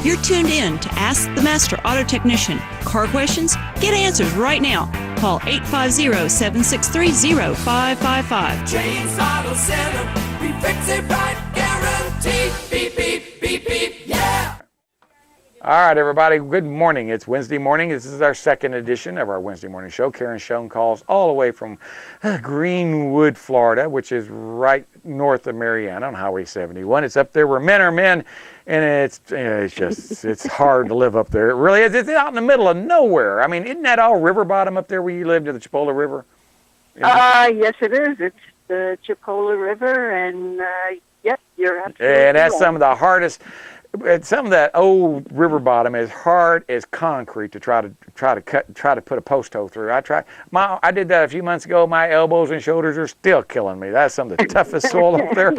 You're tuned in to Ask the Master Auto Technician. Car questions? Get answers right now. Call 850-763-0555. James Auto Center, we fix it right, guaranteed. Beep, beep, beep, beep, yeah. All right, everybody, good morning. It's Wednesday morning. This is our second edition of our Wednesday morning show. Karen Schoen calls all the way from Greenwood, Florida, which is right north of Marianna on Highway 71. It's up there where men are men, and it's hard to live up there. It really is. It's out in the middle of nowhere. I mean, isn't that all river bottom up there where you live, to the Chipola River? Yes, it is. It's the Chipola River, and yep, you're absolutely And that's right. some of the hardest. Some of that old river bottom is hard as concrete to try to put a post hole through. I did that a few months ago. My elbows and shoulders are still killing me. That's some of the toughest soil up there.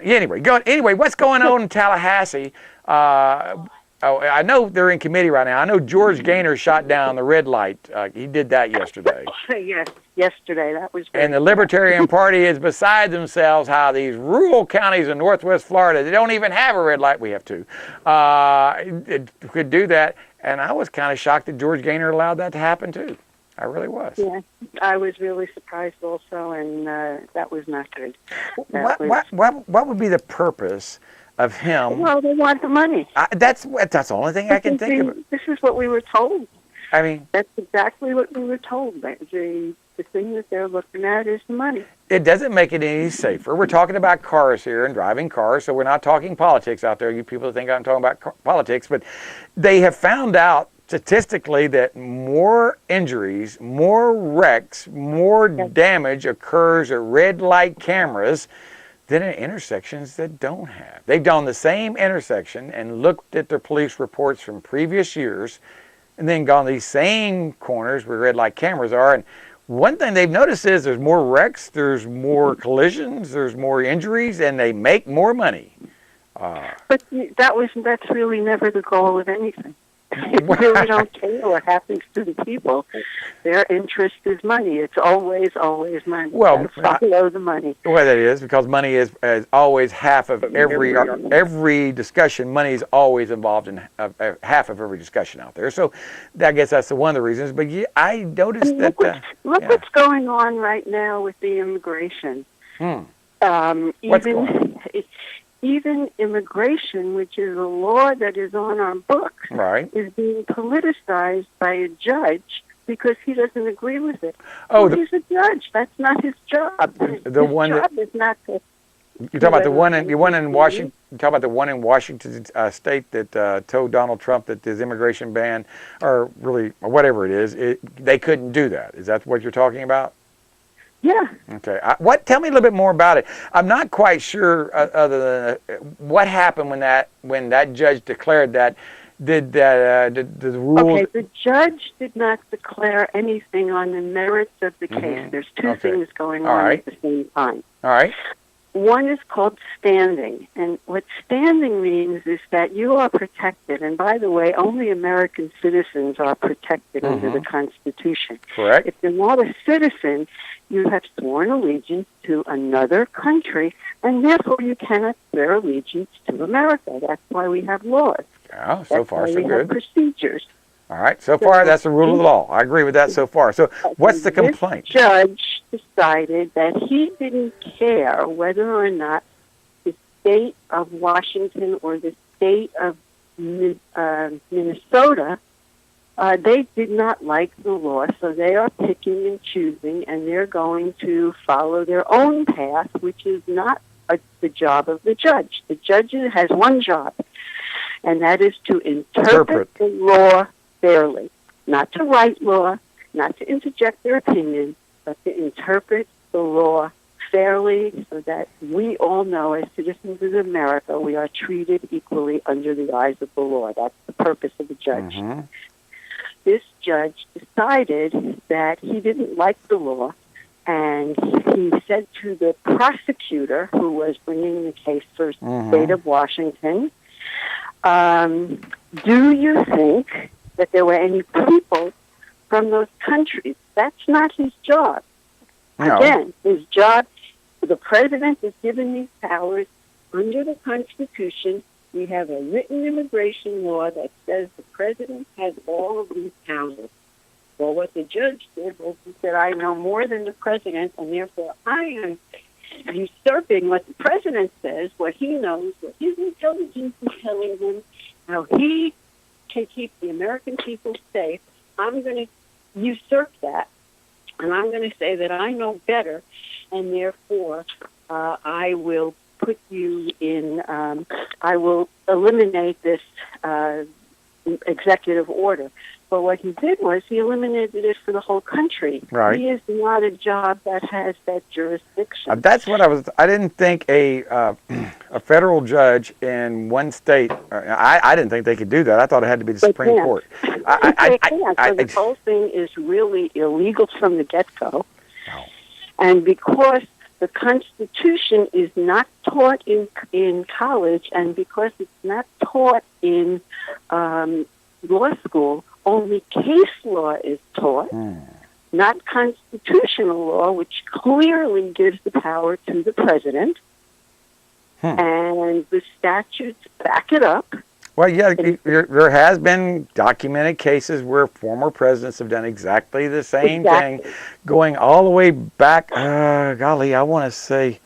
Anyway, what's going on in Tallahassee? I know they're in committee right now. I know George Gaynor shot down the red light. He did that yesterday. Yes, yesterday. That was great. And the Libertarian Party is beside themselves how these rural counties in northwest Florida, they don't even have a red light. We have two. It could do that. And I was kind of shocked that George Gaynor allowed that to happen, too. I really was. Yeah, I was really surprised also, and that was not good. What would be the purpose of him? Well, they want the money. That's the only thing I can think of. This is what we were told. I mean, that's exactly what we were told. The thing that they're looking at is the money. It doesn't make it any safer. We're talking about cars here and driving cars, so we're not talking politics out there. You people think I'm talking about politics, but they have found out statistically that more injuries, more wrecks, more damage occurs at red light cameras than in intersections that don't have. They've done the same intersection and looked at their police reports from previous years and then gone to these same corners where red light cameras are. And one thing they've noticed is there's more wrecks, there's more collisions, there's more injuries, and they make more money. But that's really never the goal of anything. They really don't care what happens to the people. Their interest is money. It's always money. Well, follow the money. Well, that is because money is always half of every discussion. Money is always involved in half of every discussion out there. So, I guess that's one of the reasons. But I noticed that. Look what's going on right now with the immigration. Even immigration, which is a law that is on our books, is being politicized by a judge because he doesn't agree with it. He's a judge. That's not his job. His job is not to. You talk about the one in Washington. You talk about the one in Washington State that told Donald Trump that his immigration ban, or whatever it is, they couldn't do that. Is that what you're talking about? Yeah. Okay. Tell me a little bit more about it. I'm not quite sure other than what happened when that judge declared that. Did the rules? Okay. The judge did not declare anything on the merits of the case. There's two things going on at the same time. All right. One is called standing, and what standing means is that you are protected. And by the way, only American citizens are protected under the Constitution. Correct. If you're not a citizen, you have sworn allegiance to another country, and therefore you cannot swear allegiance to America. That's why we have laws. Oh, so far so good. We have procedures. All right. So far, that's the rule of the law. I agree with that so far. So what's the complaint? This judge decided that he didn't care whether or not the state of Washington or the state of Minnesota, they did not like the law, so they are picking and choosing, and they're going to follow their own path, which is not the job of the judge. The judge has one job, and that is to interpret the law fairly, not to write law, not to interject their opinion, but to interpret the law fairly so that we all know as citizens of America we are treated equally under the eyes of the law. That's the purpose of the judge. This judge decided that he didn't like the law, and he said to the prosecutor who was bringing the case for the state of Washington, do you think that there were any people from those countries? That's not his job. No. Again, his job, the president is given these powers under the Constitution We have a written immigration law that says the president has all of these powers. Well, what the judge did was he said, I know more than the president, and therefore I am usurping what the president says, what he knows, what his intelligence is telling him, how he can keep the American people safe. I'm going to usurp that, and I'm going to say that I know better, and therefore I will put you in, I will eliminate this executive order. But what he did was he eliminated it for the whole country. Right. He is not a job that has that jurisdiction. That's what I didn't think a federal judge in one state, I didn't think they could do that. I thought it had to be the Supreme Court. They can't. So the whole thing is really illegal from the get-go. Wow. And because the Constitution is not taught in college, and because it's not taught in law school, only case law is taught, not constitutional law, which clearly gives the power to the president, and the statutes back it up. Well, yeah, there has been documented cases where former presidents have done exactly the same thing, going all the way back, golly, I want to say,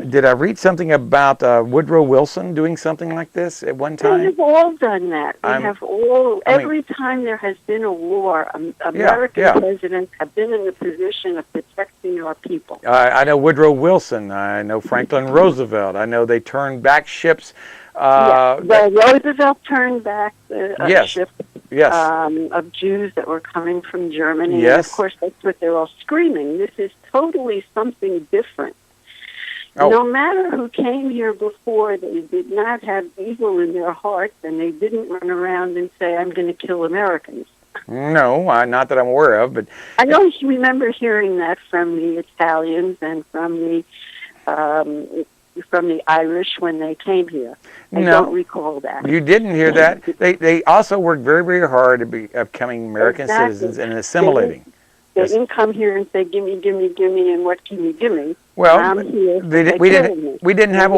did I read something about Woodrow Wilson doing something like this at one time? They have all done that. Every time there has been a war, American presidents have been in the position of protecting our people. I know Woodrow Wilson. I know Franklin Roosevelt. I know they turned back ships. Roosevelt turned back the ship Yes. Of Jews that were coming from Germany. Yes. And of course, that's what they're all screaming. This is totally something different. Oh. No matter who came here before, they did not have evil in their hearts, and they didn't run around and say, I'm going to kill Americans. No, not that I'm aware of. But I don't remember hearing that from the Italians and from the Irish when they came here. I don't recall that. You didn't hear that. They also worked very, very hard to becoming American citizens and assimilating. They didn't come here and say, gimme, gimme, gimme, and what can you give me? Well, I'm here, we didn't have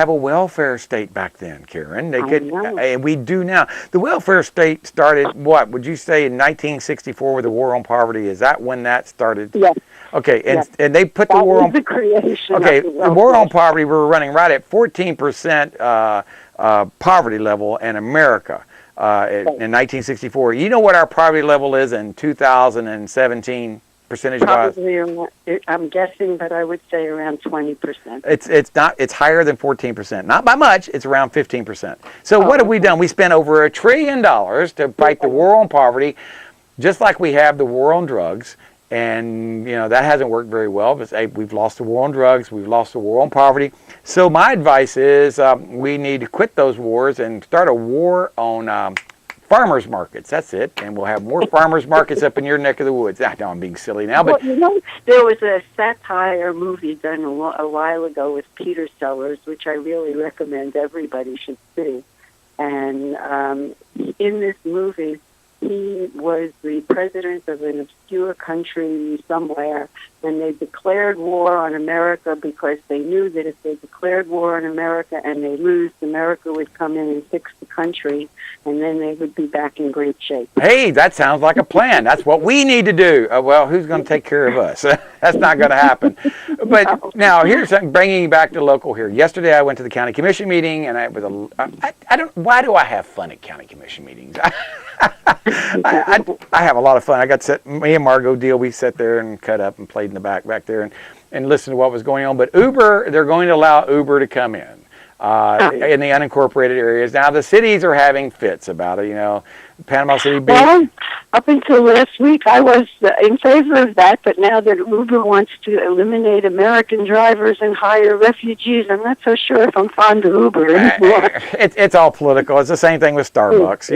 a welfare state back then, Karen. They could, and we do now. The welfare state started, what, would you say in 1964 with the war on poverty? Is that when that started? Yes. Okay, and they put the war on... the creation okay, of the war on poverty, we were running right at 14% poverty level in America. In 1964. You know what our poverty level is in 2017, percentage-wise? Probably, I'm guessing, but I would say around 20%. It's higher than 14%. Not by much. It's around 15%. So what have we done? We spent over $1 trillion to fight the war on poverty, just like we have the war on drugs. And, that hasn't worked very well. But we've lost the war on drugs. We've lost the war on poverty. So my advice is we need to quit those wars and start a war on farmers markets. That's it. And we'll have more farmers markets up in your neck of the woods. I know I'm being silly now. But there was a satire movie done a while ago with Peter Sellers, which I really recommend everybody should see. And in this movie, he was the president of an obscure country somewhere, and they declared war on America because they knew that if they declared war on America and they lose, America would come in and fix the country, and then they would be back in great shape. Hey, that sounds like a plan. That's what we need to do. Well, who's going to take care of us? That's not going to happen. But now, here's something, bringing you back to local here. Yesterday, I went to the county commission meeting, and why do I have fun at county commission meetings? I have a lot of fun. Me and Margot Deal, we sat there and cut up and played in the back there and listened to what was going on. But Uber, they're going to allow Uber to come in the unincorporated areas. Now, the cities are having fits about it, Panama City Beach. Well, up until last week, I was in favor of that, but now that Uber wants to eliminate American drivers and hire refugees, I'm not so sure if I'm fond of Uber anymore. It's all political. It's the same thing with Starbucks.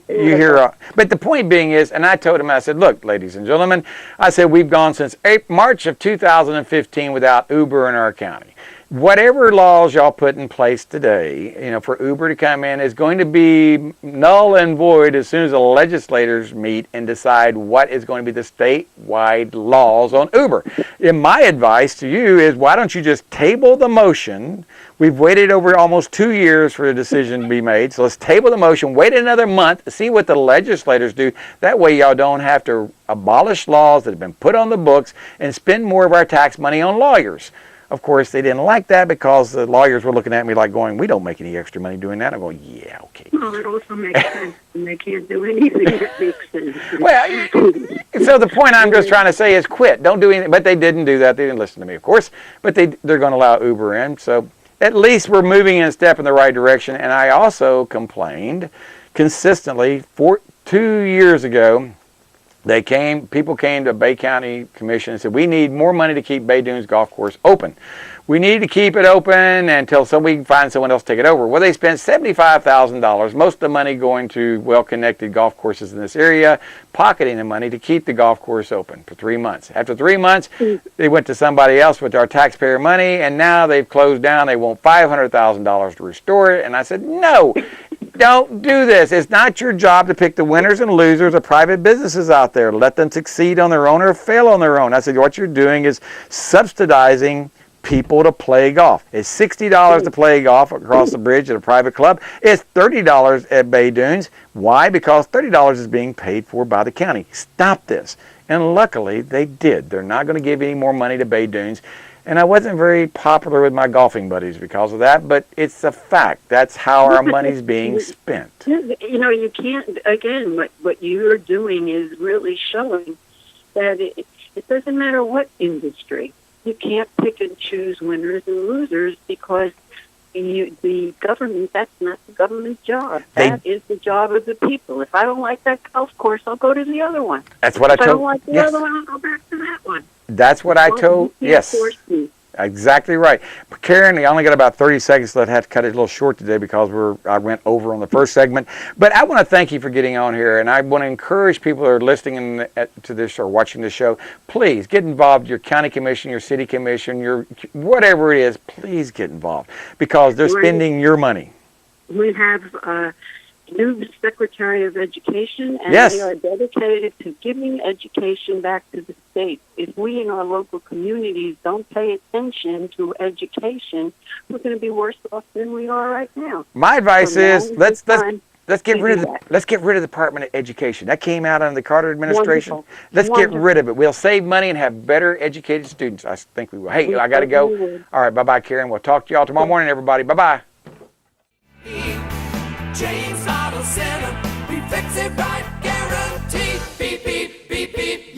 You hear. But the point being is, and I told him, I said, look, ladies and gentlemen, I said we've gone since March of 2015 without Uber in our county. whatever laws y'all put in place today, for Uber to come in is going to be null and void as soon as the legislators meet and decide what is going to be the statewide laws on Uber. And my advice to you is, why don't you just table the motion? We've waited over almost 2 years for a decision to be made, so let's table the motion, wait another month, see what the legislators do. That way y'all don't have to abolish laws that have been put on the books and spend more of our tax money on lawyers. Of course, they didn't like that because the lawyers were looking at me like going, we don't make any extra money doing that. I'm going, yeah, okay. Well, it also makes sense, and they can't do anything that makes sense. Well, so the point I'm just trying to say is quit. Don't do anything. But they didn't do that. They didn't listen to me, of course. But they're going to allow Uber in. So at least we're moving in a step in the right direction. And I also complained consistently 2 years ago. People came to Bay County Commission and said, we need more money to keep Bay Dunes Golf Course open. We need to keep it open until we can find someone else to take it over. Well, they spent $75,000, most of the money going to well-connected golf courses in this area, pocketing the money to keep the golf course open for 3 months. After 3 months, they went to somebody else with our taxpayer money, and now they've closed down. They want $500,000 to restore it. And I said, no. Don't do this. It's not your job to pick the winners and losers of private businesses out there. Let them succeed on their own or fail on their own. I said, what you're doing is subsidizing people to play golf. It's $60 to play golf across the bridge at a private club. It's $30 at Bay Dunes. Why? Because $30 is being paid for by the county. Stop this. And luckily, they did. They're not going to give any more money to Bay Dunes. And I wasn't very popular with my golfing buddies because of that, but it's a fact. That's how our money's being spent. You can't, again, what you're doing is really showing that it doesn't matter what industry. You can't pick and choose winners and losers because the government, that's not the government's job. That is the job of the people. If I don't like that golf course, I'll go to the other one. That's what I told. If I don't like the other one, I'll go back to that one. That's what I told. Yes. Exactly right. But Karen, I only got about 30 seconds left. I had to cut it a little short today because I went over on the first segment. But I want to thank you for getting on here, and I want to encourage people who are listening to this or watching the show, please get involved. Your county commission, your city commission, your whatever it is, please get involved because they're spending your money. We have a new Secretary of Education, and yes. They are dedicated to giving education back to the state. If we in our local communities don't pay attention to education, we're going to be worse off than we are right now. My advice is let's get rid of the Department of Education. That came out under the Carter administration. Wonderful. Let's get rid of it. We'll save money and have better educated students. I think we will. Hey, I got to go. All right, bye-bye, Karen. We'll talk to y'all tomorrow morning, everybody. Bye-bye. James Auto Center, we fix it right, guaranteed. Beep, beep, beep, beep.